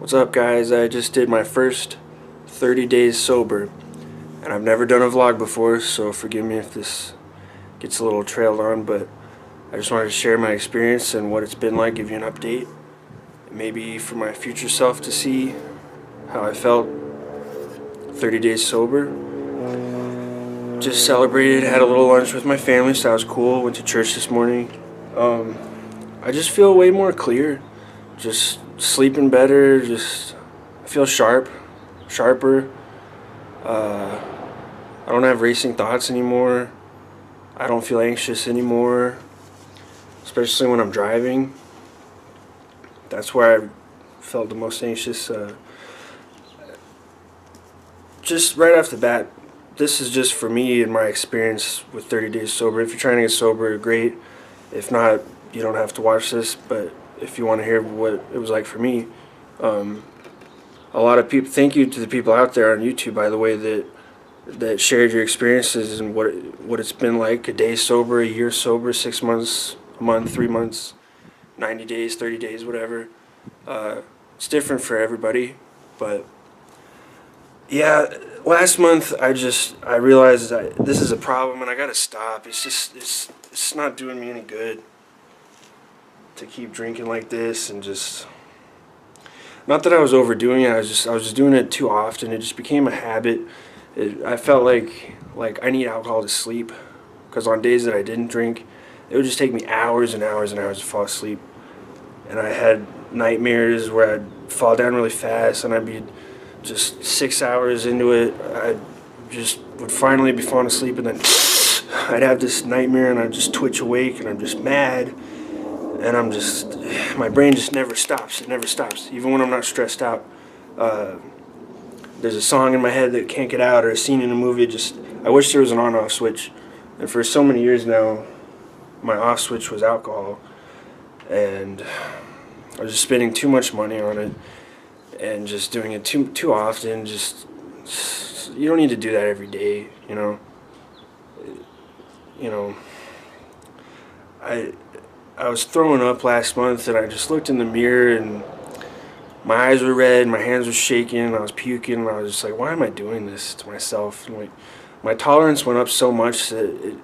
What's up, guys? I just did my first 30 days sober, and I've never done a vlog before, so forgive me if this gets a little trailed on, but I just wanted to share my experience and what it's been like, give you an update, maybe for my future self to see how I felt 30 days sober. Just celebrated, had a little lunch with my family, so that was cool. Went to church this morning. I just feel way more clear, just sleeping better, I feel sharper. I don't have racing thoughts anymore. I don't feel anxious anymore, especially when I'm driving. That's where I felt the most anxious. Just right off the bat, this is just for me and my experience with 30 days sober. If you're trying to get sober, great. If not, you don't have to watch this, but if you want to hear what it was like for me, a lot of people, thank you to the people out there on YouTube, by the way, that shared your experiences and what it's been like, a day sober, a year sober, 6 months, a month, 3 months, 90 days, 30 days, whatever. It's different for everybody, but yeah, last month I realized that this is a problem and I gotta stop. It's not doing me any good to keep drinking like this, and just, not that I was overdoing it, I was just doing it too often. It just became a habit. I felt like I need alcohol to sleep, because on days that I didn't drink, it would just take me hours and hours and hours to fall asleep. And I had nightmares where I'd fall down really fast and I'd be just 6 hours into it. I just would finally be falling asleep, and then I'd have this nightmare and I'd just twitch awake and I'm just mad. And my brain just never stops. It never stops, even when I'm not stressed out. There's a song in my head that can't get out, or a scene in a movie. I wish there was an on-off switch. And for so many years now, my off switch was alcohol. And I was just spending too much money on it and just doing it too often. You don't need to do that every day, you know. I was throwing up last month, and I just looked in the mirror and my eyes were red, my hands were shaking, I was puking, and I was just like, why am I doing this to myself? And my tolerance went up so much that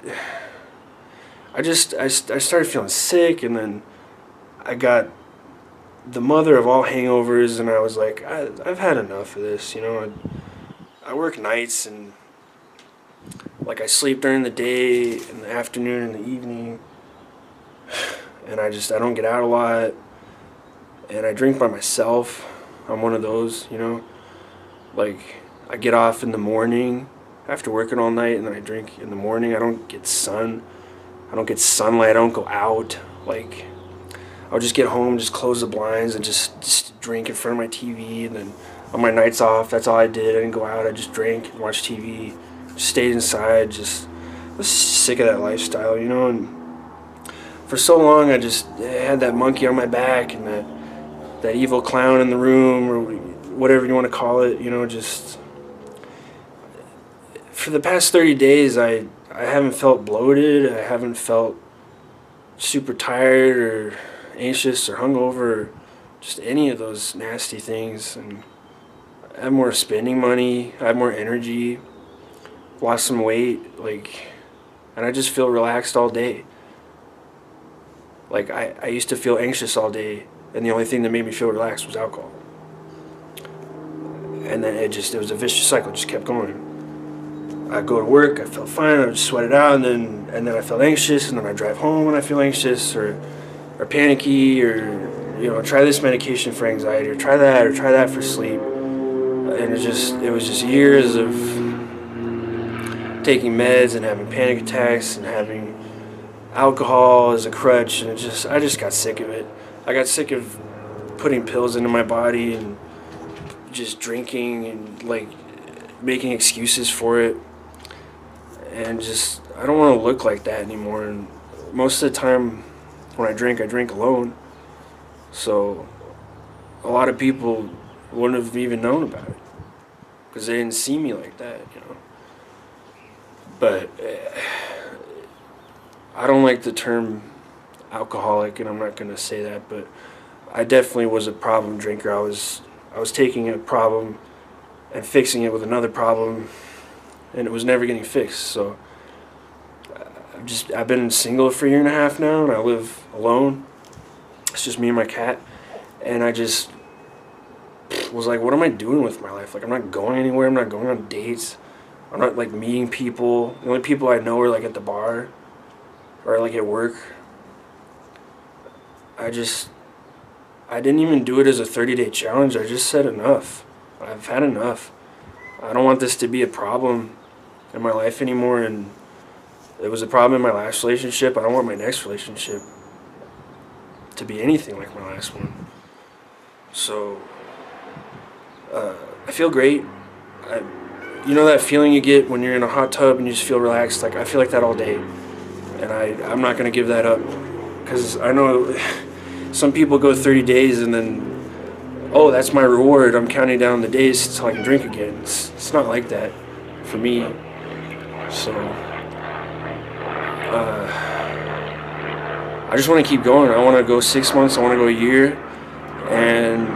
I started feeling sick, and then I got the mother of all hangovers, and I was like, I've had enough of this, you know. I work nights, and I sleep during the day, in the afternoon, in the evening, and I don't get out a lot, and I drink by myself. I'm one of those, you know. I get off in the morning after working all night, and then I drink in the morning. I don't get sunlight, I don't go out. I'll just get home, just close the blinds, and just drink in front of my TV, and then on my nights off, that's all I did. I didn't go out, I just drank and watched TV, just stayed inside. I was sick of that lifestyle, you know. And for so long, I had that monkey on my back, and that evil clown in the room, or whatever you want to call it, you know. Just for the past 30 days, I haven't felt bloated, I haven't felt super tired or anxious or hungover, or just any of those nasty things. And I have more spending money, I have more energy, lost some weight, and I just feel relaxed all day. I used to feel anxious all day, and the only thing that made me feel relaxed was alcohol. And then it was a vicious cycle, it just kept going. I'd go to work, I felt fine, I would sweat it out, and then I felt anxious, and then I drive home and I feel anxious or panicky, or, you know, try this medication for anxiety, or try that for sleep. And it was just years of taking meds and having panic attacks and having alcohol as a crutch, and I just got sick of it. I got sick of putting pills into my body and just drinking and making excuses for it, and I don't want to look like that anymore. And most of the time when I drink alone, so a lot of people wouldn't have even known about it because they didn't see me like that, you know. But I don't like the term alcoholic, and I'm not going to say that, but I definitely was a problem drinker. I I was taking a problem and fixing it with another problem, and it was never getting fixed. So I've been single for a year and a half now, and I live alone. It's just me and my cat, and I just was like, what am I doing with my life? Like, I'm not going anywhere. I'm not going on dates. I'm not like meeting people. The only people I know are like at the bar or like at work. I didn't even do it as a 30-day challenge. I just said enough. I've had enough. I don't want this to be a problem in my life anymore, and it was a problem in my last relationship. I don't want my next relationship to be anything like my last one. So I feel great. You know that feeling you get when you're in a hot tub and you just feel relaxed? Like, I feel like that all day, and I'm not going to give that up, because I know some people go 30 days and then, oh, that's my reward, I'm counting down the days until I can drink again. It's not like that for me. So I just want to keep going. I want to go 6 months, I want to go a year, and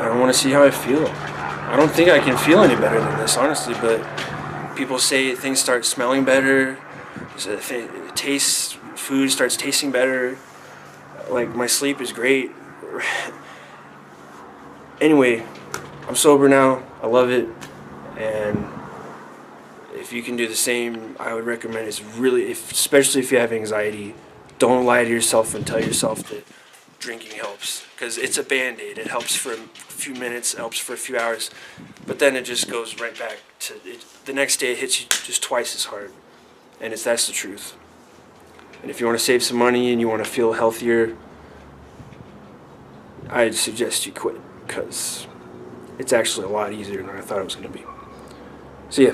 I want to see how I feel. I don't think I can feel any better than this, honestly, but people say things start smelling better, food starts tasting better, like my sleep is great. Anyway, I'm sober now, I love it, and if you can do the same, I would recommend it. It's really, especially if you have anxiety, don't lie to yourself and tell yourself that drinking helps, because it's a band-aid. It helps for a few minutes, it helps for a few hours, but then it just goes right back to it. The next day it hits you just twice as hard, and that's the truth. And if you want to save some money and you want to feel healthier, I'd suggest you quit, because it's actually a lot easier than I thought it was going to be. See ya.